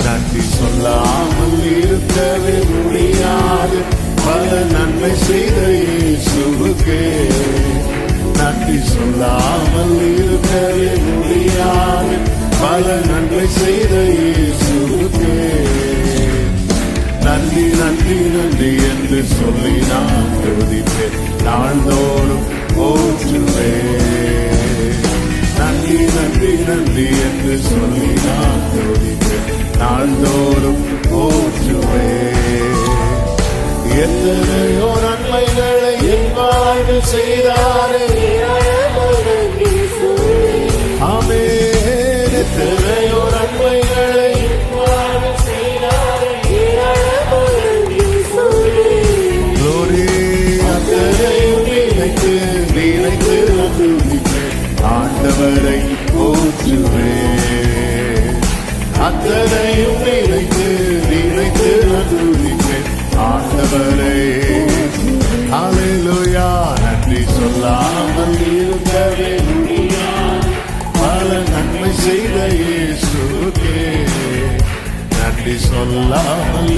நன்றி சொல்லாமல் இருக்கவே முடியாது. பல நன்மை செய்த இயேசுவுக்கே நன்றி சொல்லாமல் இருக்கவே முடியாது. பல நன்மை செய்த இயேசுவுக்கே நன்றி நன்றி நன்றி என்று சொல்லி நான் துதிப்பேன், நாள்தோறும் போற்றுவேன். நன்றி நன்றி நன்றி என்று சொல்லி நான் துதிப்பேன், நாள்தோறும் போற்றுவேன். எத்தனையோ நன்மைகளை என் வாழ்வில் செய்தாரே, ஆமென். எத்தனையோ நன்மைகளை நினைத்து ஆண்டவரை போற்றுவேன். அத்தனையும் நினைத்து ஆண்டவரை. ஹல்லேலூயா. நன்றி சொல்லாமல் இருக்கவே முடியாது. பல நன்மை செய்த இயேசுவுக்கே நன்றி சொல்லாமல்